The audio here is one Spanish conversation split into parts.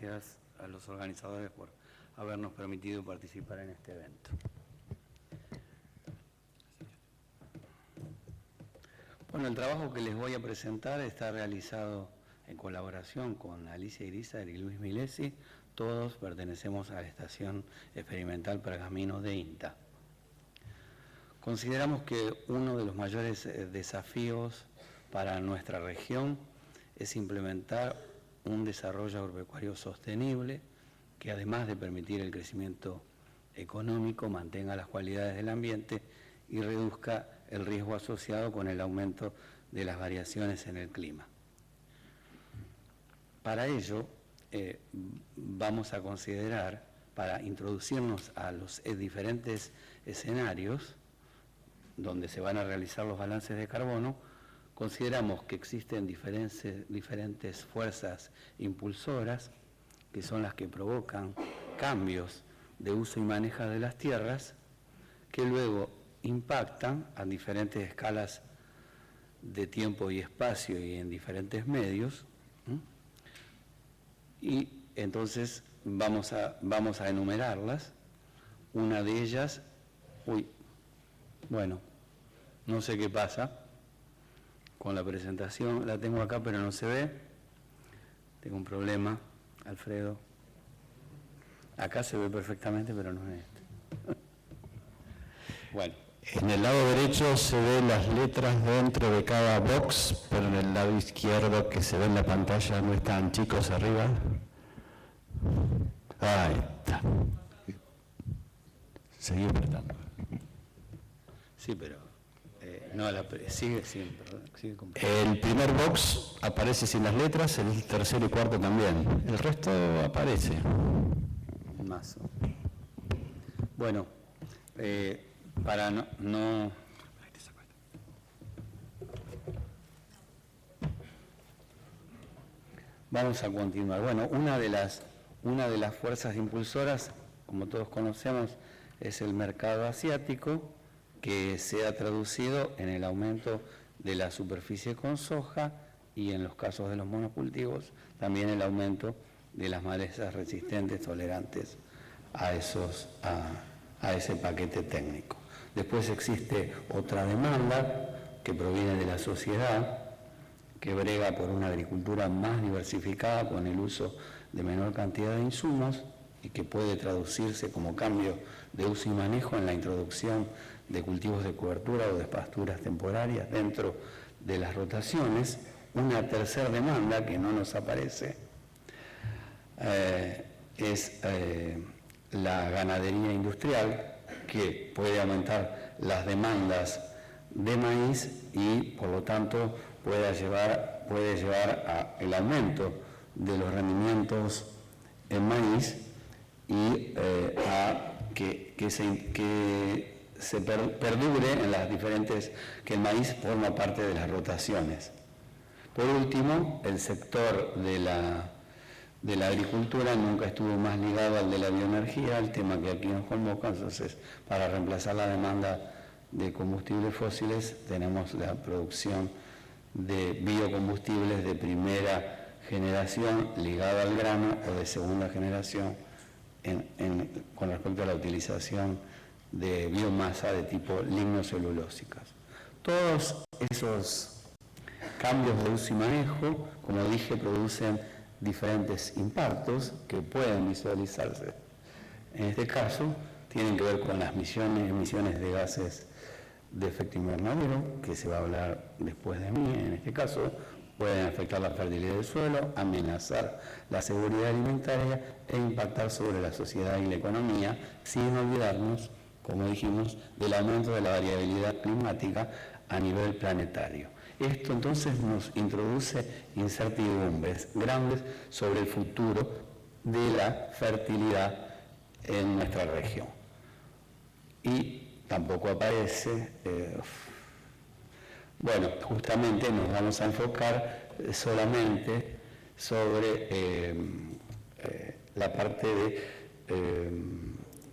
Gracias a los organizadores por habernos permitido participar en este evento. Bueno, el trabajo que les voy a presentar está realizado en colaboración con Alicia Irizar y Luis Milesi. Todos pertenecemos a la Estación Experimental Pergamino de INTA. Consideramos que uno de los mayores desafíos para nuestra región es implementar un desarrollo agropecuario sostenible que, además de permitir el crecimiento económico, mantenga las cualidades del ambiente y reduzca el riesgo asociado con el aumento de las variaciones en el clima. Para ello, vamos a considerar, para introducirnos a los diferentes escenarios donde se van a realizar los balances de carbono, consideramos que existen diferentes fuerzas impulsoras, que son las que provocan cambios de uso y manejo de las tierras, que luego impactan a diferentes escalas de tiempo y espacio y en diferentes medios. Y entonces vamos a enumerarlas. Una de ellas, no sé qué pasa con la presentación, la tengo acá pero no se ve. Tengo un problema, Alfredo. Acá se ve perfectamente, pero no es este. Bueno. En el lado derecho se ven las letras dentro de cada box, pero en el lado izquierdo que se ve en la pantalla no están, chicos, arriba. Ahí está. Seguí apretando. Sí, pero sigue el primer box aparece sin las letras, el tercero y cuarto también. El resto aparece. Más. Bueno, para no... Vamos a continuar. Bueno, una de las fuerzas impulsoras, como todos conocemos, es el mercado asiático, que se ha traducido en el aumento de la superficie con soja y, en los casos de los monocultivos, también el aumento de las malezas resistentes, tolerantes a ese paquete técnico. Después existe otra demanda que proviene de la sociedad, que brega por una agricultura más diversificada con el uso de menor cantidad de insumos y que puede traducirse como cambio de uso y manejo en la introducción de cultivos de cobertura o de pasturas temporarias dentro de las rotaciones. Una tercera demanda que no nos aparece es la ganadería industrial, que puede aumentar las demandas de maíz y, por lo tanto, puede llevar al aumento de los rendimientos en maíz y a que se perdure en las diferentes, que el maíz forma parte de las rotaciones. Por último, el sector de la agricultura nunca estuvo más ligado al de la bioenergía, el tema que aquí nos convoca. Entonces, para reemplazar la demanda de combustibles fósiles, tenemos la producción de biocombustibles de primera generación ligada al grano o de segunda generación con respecto a la utilización de biomasa de tipo lignocelulósicas. Todos esos cambios de uso y manejo, como dije, producen diferentes impactos que pueden visualizarse. En este caso, tienen que ver con las emisiones de gases de efecto invernadero, que se va a hablar después de mí. En este caso, pueden afectar la fertilidad del suelo, amenazar la seguridad alimentaria e impactar sobre la sociedad y la economía, sin olvidarnos, como dijimos, del aumento de la variabilidad climática a nivel planetario. Esto entonces nos introduce incertidumbres grandes sobre el futuro de la fertilidad en nuestra región. Y tampoco aparece, justamente nos vamos a enfocar solamente sobre la parte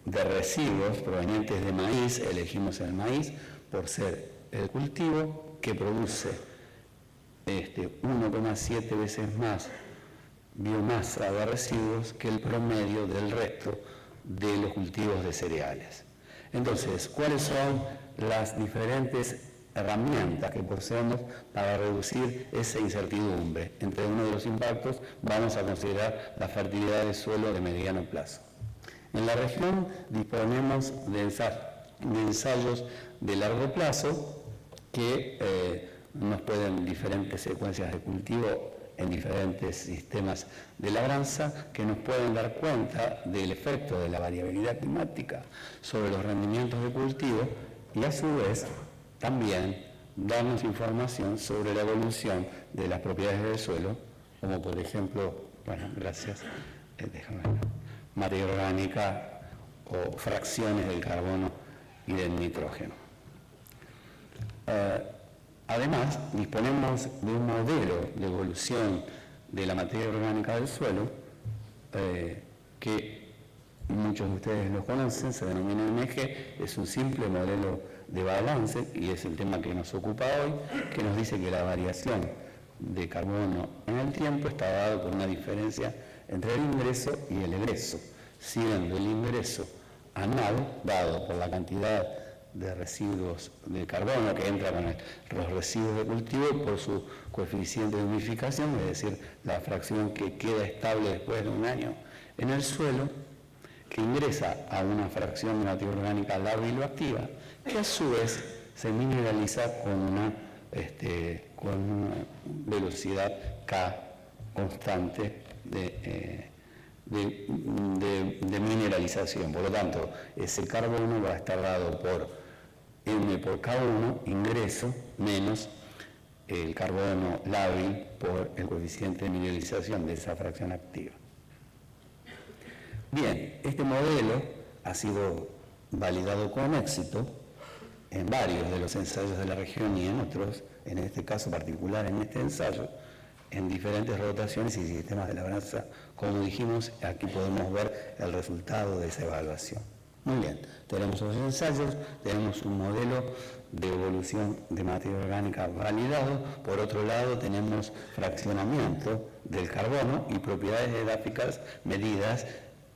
de residuos provenientes de maíz. Elegimos el maíz por ser el cultivo que produce 1,7 veces más biomasa de residuos que el promedio del resto de los cultivos de cereales. Entonces, ¿cuáles son las diferentes herramientas que poseemos para reducir esa incertidumbre? Entre uno de los impactos vamos a considerar la fertilidad del suelo de mediano plazo. En la región disponemos de ensayos de largo plazo que nos pueden diferentes secuencias de cultivo en diferentes sistemas de labranza que nos pueden dar cuenta del efecto de la variabilidad climática sobre los rendimientos de cultivo y a su vez también darnos información sobre la evolución de las propiedades del suelo, como por ejemplo, materia orgánica o fracciones del carbono y del nitrógeno. Además, disponemos de un modelo de evolución de la materia orgánica del suelo que muchos de ustedes lo conocen, se denomina MEG, es un simple modelo de balance y es el tema que nos ocupa hoy, que nos dice que la variación de carbono en el tiempo está dado por una diferencia entre el ingreso y el egreso, siendo el ingreso anual dado por la cantidad de residuos de carbono que entra con los residuos de cultivo por su coeficiente de humificación, es decir, la fracción que queda estable después de un año en el suelo, que ingresa a una fracción de materia orgánica lábil o activa, que a su vez se mineraliza con una velocidad K constante de mineralización. Por lo tanto, ese carbono va a estar dado por M por K1, ingreso, menos el carbono lábil por el coeficiente de mineralización de esa fracción activa. Bien, este modelo ha sido validado con éxito en varios de los ensayos de la región y en otros, en este caso particular, en este ensayo, en diferentes rotaciones y sistemas de labranza. Como dijimos, aquí podemos ver el resultado de esa evaluación. Muy bien, tenemos los ensayos, tenemos un modelo de evolución de materia orgánica validado. Por otro lado, tenemos fraccionamiento del carbono y propiedades edáficas medidas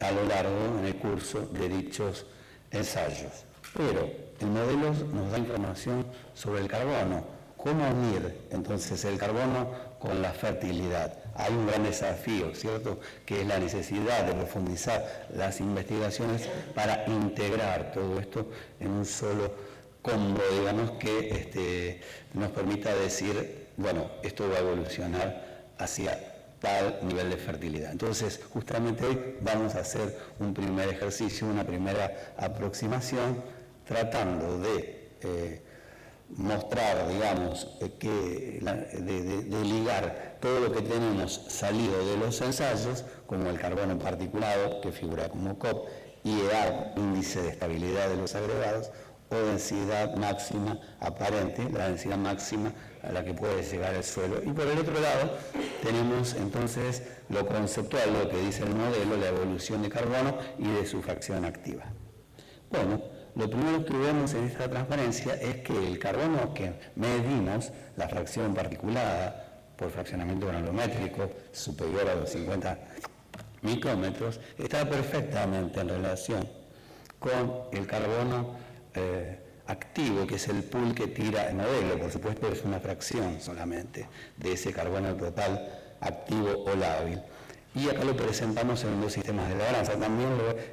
a lo largo en el curso de dichos ensayos. Pero el modelo nos da información sobre el carbono. ¿Cómo unir entonces el carbono con la fertilidad? Hay un gran desafío, ¿cierto?, que es la necesidad de profundizar las investigaciones para integrar todo esto en un solo combo, digamos, que nos permita decir, bueno, esto va a evolucionar hacia tal nivel de fertilidad. Entonces, justamente hoy vamos a hacer un primer ejercicio, una primera aproximación, tratando de mostrar, digamos, de ligar todo lo que tenemos salido de los ensayos, como el carbono particulado, que figura como COP, IEA, índice de estabilidad de los agregados, o densidad máxima aparente, la densidad máxima a la que puede llegar el suelo. Y por el otro lado, tenemos entonces lo conceptual, lo que dice el modelo, la evolución de carbono y de su fracción activa. Bueno, lo primero que vemos en esta transparencia es que el carbono que medimos, la fracción particulada por fraccionamiento granulométrico superior a los 50 micrómetros, está perfectamente en relación con el carbono activo, que es el pool que tira el modelo. Por supuesto, es una fracción solamente de ese carbono total activo o lábil. Y acá lo presentamos en dos sistemas de labranza, también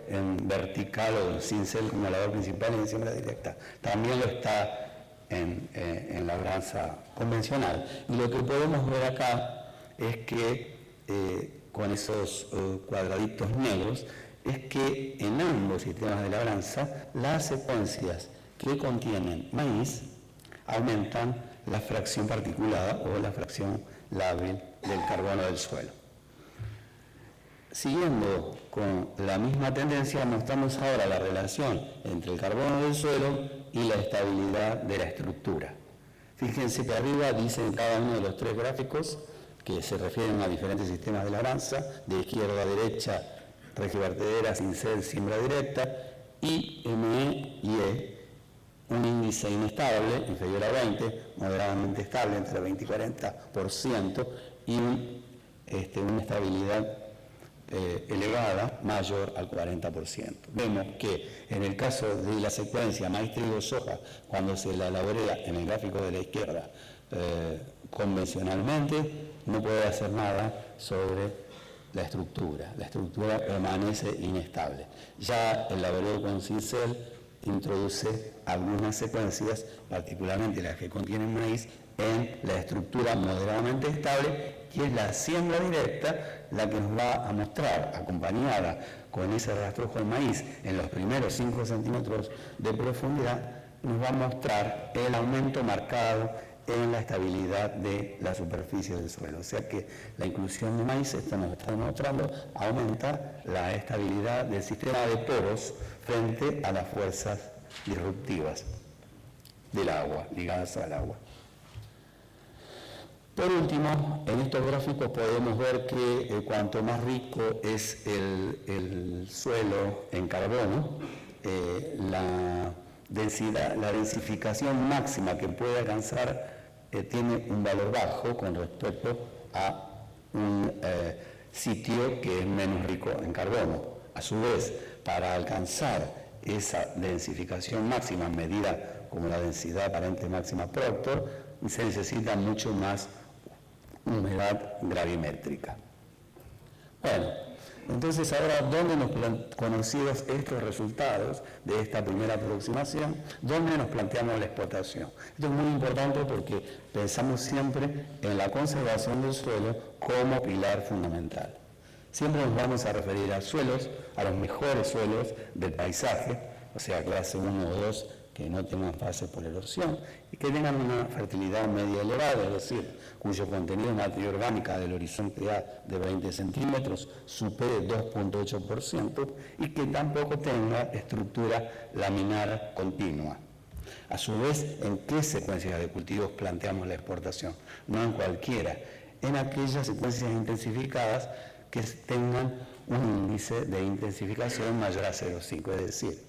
en vertical o cincel como labor principal y en siembra directa. También lo está en labranza convencional. Y lo que podemos ver acá es que con esos cuadraditos negros, es que en ambos sistemas de labranza las secuencias que contienen maíz aumentan la fracción particulada o la fracción lábil del carbono del suelo. Siguiendo con la misma tendencia, mostramos ahora la relación entre el carbono del suelo y la estabilidad de la estructura. Fíjense que arriba dicen cada uno de los tres gráficos que se refieren a diferentes sistemas de labranza, de izquierda a derecha, regivertedera, cincel, siembra directa, y ME y E, un índice inestable, inferior a 20, moderadamente estable, entre 20 y 40%, y un una estabilidad elevada, mayor al 40%. Vemos que en el caso de la secuencia maíz, trigo, soja, cuando se la elaborea en el gráfico de la izquierda convencionalmente, no puede hacer nada sobre la estructura permanece inestable. Ya el laboreo con Cincel introduce algunas secuencias, particularmente las que contienen maíz, en la estructura moderadamente estable, que es la siembra directa la que nos va a mostrar, acompañada con ese rastrojo de maíz en los primeros 5 centímetros de profundidad, nos va a mostrar el aumento marcado en la estabilidad de la superficie del suelo. O sea que la inclusión de maíz nos está demostrando aumenta la estabilidad del sistema de poros frente a las fuerzas disruptivas del agua, ligadas al agua. Por último, en estos gráficos podemos ver que cuanto más rico es el suelo en carbono, la densificación máxima que puede alcanzar tiene un valor bajo con respecto a un sitio que es menos rico en carbono. A su vez, para alcanzar esa densificación máxima medida como la densidad aparente máxima Proctor, se necesita mucho más humedad gravimétrica. Bueno, entonces ahora, conocidos estos resultados de esta primera aproximación, ¿dónde nos planteamos la explotación? Esto es muy importante porque pensamos siempre en la conservación del suelo como pilar fundamental. Siempre nos vamos a referir a suelos, a los mejores suelos del paisaje, o sea, clase 1 o 2, que no tengan fases por erosión y que tengan una fertilidad media elevada, es decir, cuyo contenido de materia orgánica del horizonte A de 20 centímetros supere 2.8% y que tampoco tenga estructura laminar continua. A su vez, ¿en qué secuencias de cultivos planteamos la exportación? No en cualquiera, en aquellas secuencias intensificadas que tengan un índice de intensificación mayor a 0,5, es decir,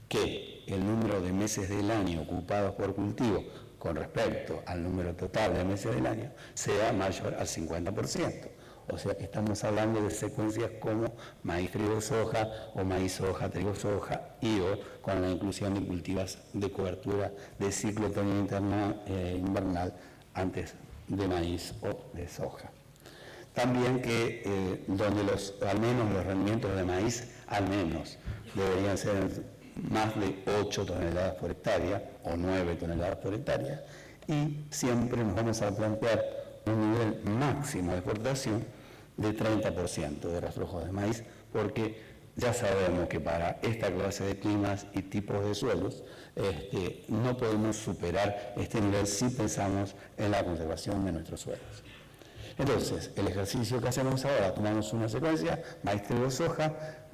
que el número de meses del año ocupados por cultivo con respecto al número total de meses del año sea mayor al 50%. O sea, estamos hablando de secuencias como maíz, trigo, soja o maíz, soja, trigo, soja y o con la inclusión de cultivos de cobertura de ciclo otoño invernal antes de maíz o de soja. También que donde al menos los rendimientos de maíz al menos deberían ser más de 8 toneladas por hectárea o 9 toneladas por hectárea y siempre nos vamos a plantear un nivel máximo de exportación de 30% de rastrojo de maíz porque ya sabemos que para esta clase de climas y tipos de suelos no podemos superar este nivel si pensamos en la conservación de nuestros suelos. Entonces, el ejercicio que hacemos ahora, tomamos una secuencia, maíz, trigo, soja,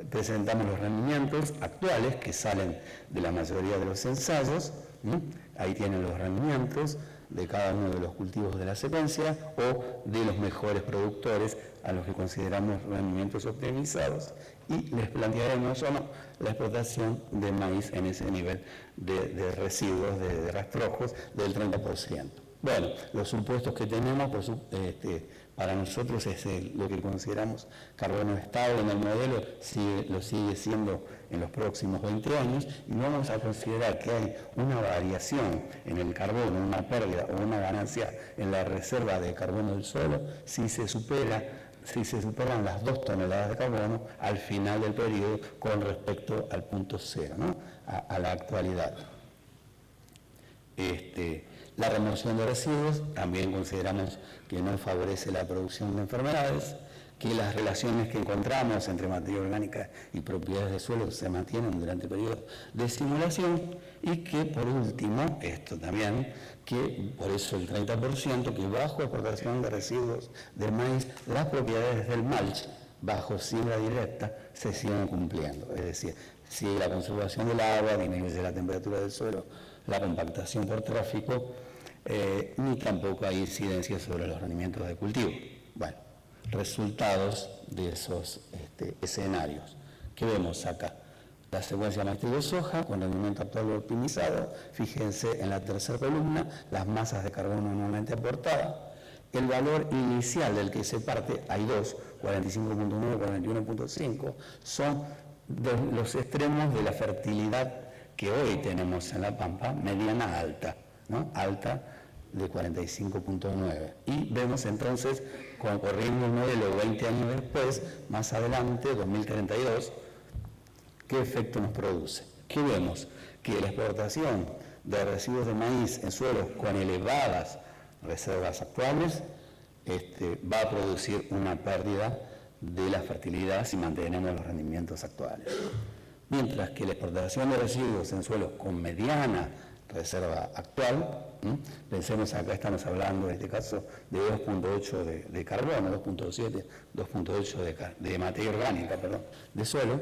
presentamos los rendimientos actuales que salen de la mayoría de los ensayos, ahí tienen los rendimientos de cada uno de los cultivos de la secuencia o de los mejores productores a los que consideramos rendimientos optimizados y les plantearemos o no la explotación de maíz en ese nivel de residuos, de rastrojos del 30%. Bueno, los supuestos que tenemos para nosotros es lo que consideramos carbono estable en el modelo, lo sigue siendo en los próximos 20 años y vamos a considerar que hay una variación en el carbono, una pérdida o una ganancia en la reserva de carbono del suelo si se superan las 2 toneladas de carbono al final del periodo con respecto al punto cero, ¿no? a la actualidad. La remoción de residuos, también consideramos que no favorece la producción de enfermedades, que las relaciones que encontramos entre materia orgánica y propiedades de suelo se mantienen durante el periodo de simulación y que por último, esto también, que por eso el 30%, que bajo exportación de residuos del maíz, las propiedades del mulch bajo siembra directa se siguen cumpliendo, es decir, si la conservación del agua disminuye la temperatura del suelo, la compactación por tráfico, ni tampoco hay incidencia sobre los rendimientos de cultivo. Bueno, resultados de esos escenarios. ¿Qué vemos acá? La secuencia maíz, trigo, soja con rendimiento actual optimizado. Fíjense en la tercera columna las masas de carbono anualmente aportadas el valor inicial del que se parte, hay dos, 45.9, 41.5, son los extremos de la fertilidad que hoy tenemos en La Pampa, mediana alta, ¿no? Alta de 45.9. Y vemos entonces, corriendo el modelo 20 años después, más adelante, 2032, ¿qué efecto nos produce? ¿Qué vemos? Que la exportación de residuos de maíz en suelos con elevadas reservas actuales va a producir una pérdida de la fertilidad si mantenemos los rendimientos actuales. Mientras que la exportación de residuos en suelos con mediana reserva actual, pensemos acá estamos hablando en este caso de 2.8 de carbono, 2.7, 2.8 de materia orgánica, de suelo,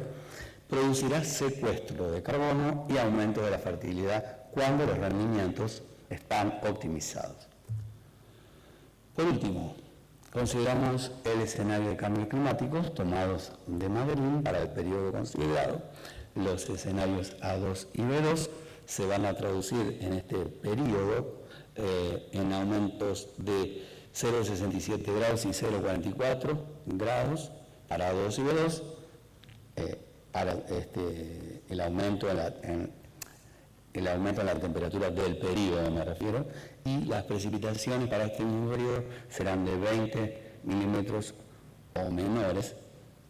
producirá secuestro de carbono y aumento de la fertilidad cuando los rendimientos están optimizados. Por último, consideramos el escenario de cambios climáticos tomados de Madrid para el periodo considerado. Los escenarios A2 y B2 se van a traducir en este periodo en aumentos de 0,67 grados y 0,44 grados para A2 y B2, para el aumento en la temperatura del periodo, me refiero, y las precipitaciones para este mismo periodo serán de 20 milímetros o menores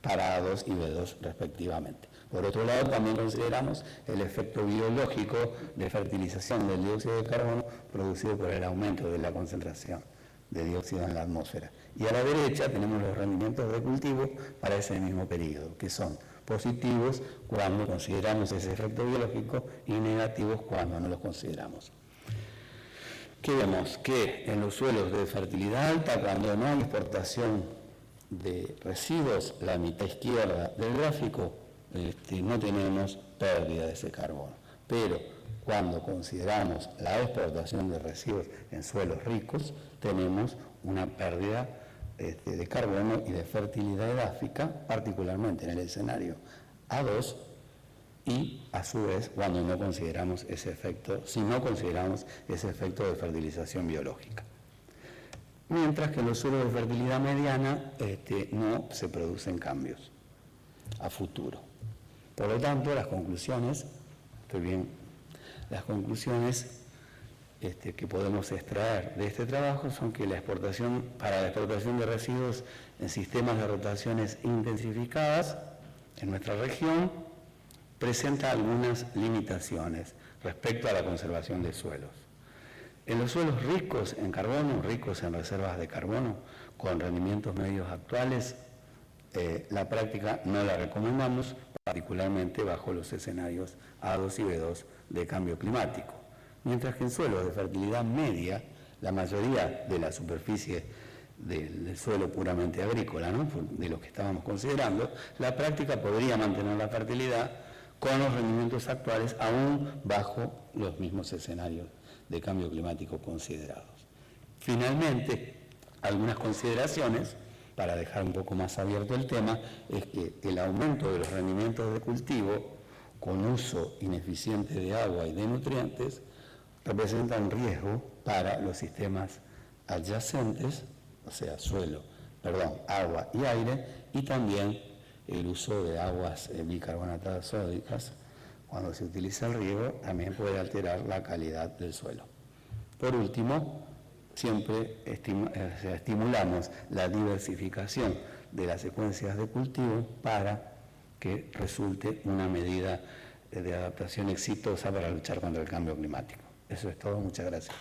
para A2 y B2 respectivamente. Por otro lado, también consideramos el efecto biológico de fertilización del dióxido de carbono producido por el aumento de la concentración de dióxido en la atmósfera. Y a la derecha tenemos los rendimientos de cultivo para ese mismo periodo, que son positivos cuando consideramos ese efecto biológico y negativos cuando no los consideramos. ¿Qué vemos? Que en los suelos de fertilidad alta, cuando no hay exportación de residuos, la mitad izquierda del gráfico, no tenemos pérdida de ese carbono. Pero cuando consideramos la exportación de residuos en suelos ricos, tenemos una pérdida de carbono y de fertilidad edáfica, particularmente en el escenario A2, y a su vez cuando no consideramos ese efecto, si no consideramos ese efecto de fertilización biológica. Mientras que en los suelos de fertilidad mediana no se producen cambios a futuro. Por lo tanto, las conclusiones que podemos extraer de este trabajo son que para la exportación de residuos en sistemas de rotaciones intensificadas en nuestra región presenta algunas limitaciones respecto a la conservación de suelos. En los suelos ricos en carbono, ricos en reservas de carbono, con rendimientos medios actuales, la práctica no la recomendamos, particularmente bajo los escenarios A2 y B2 de cambio climático. Mientras que en suelos de fertilidad media, la mayoría de la superficie del suelo puramente agrícola, ¿no?, de los que estábamos considerando, la práctica podría mantener la fertilidad con los rendimientos actuales, aún bajo los mismos escenarios de cambio climático considerados. Finalmente, algunas consideraciones, para dejar un poco más abierto el tema, es que el aumento de los rendimientos de cultivo con uso ineficiente de agua y de nutrientes representa un riesgo para los sistemas adyacentes, o sea, agua y aire, y también el uso de aguas bicarbonatadas sódicas. Cuando se utiliza el riego, también puede alterar la calidad del suelo. Por último, siempre estimulamos la diversificación de las secuencias de cultivo para que resulte una medida de adaptación exitosa para luchar contra el cambio climático. Eso es todo, muchas gracias.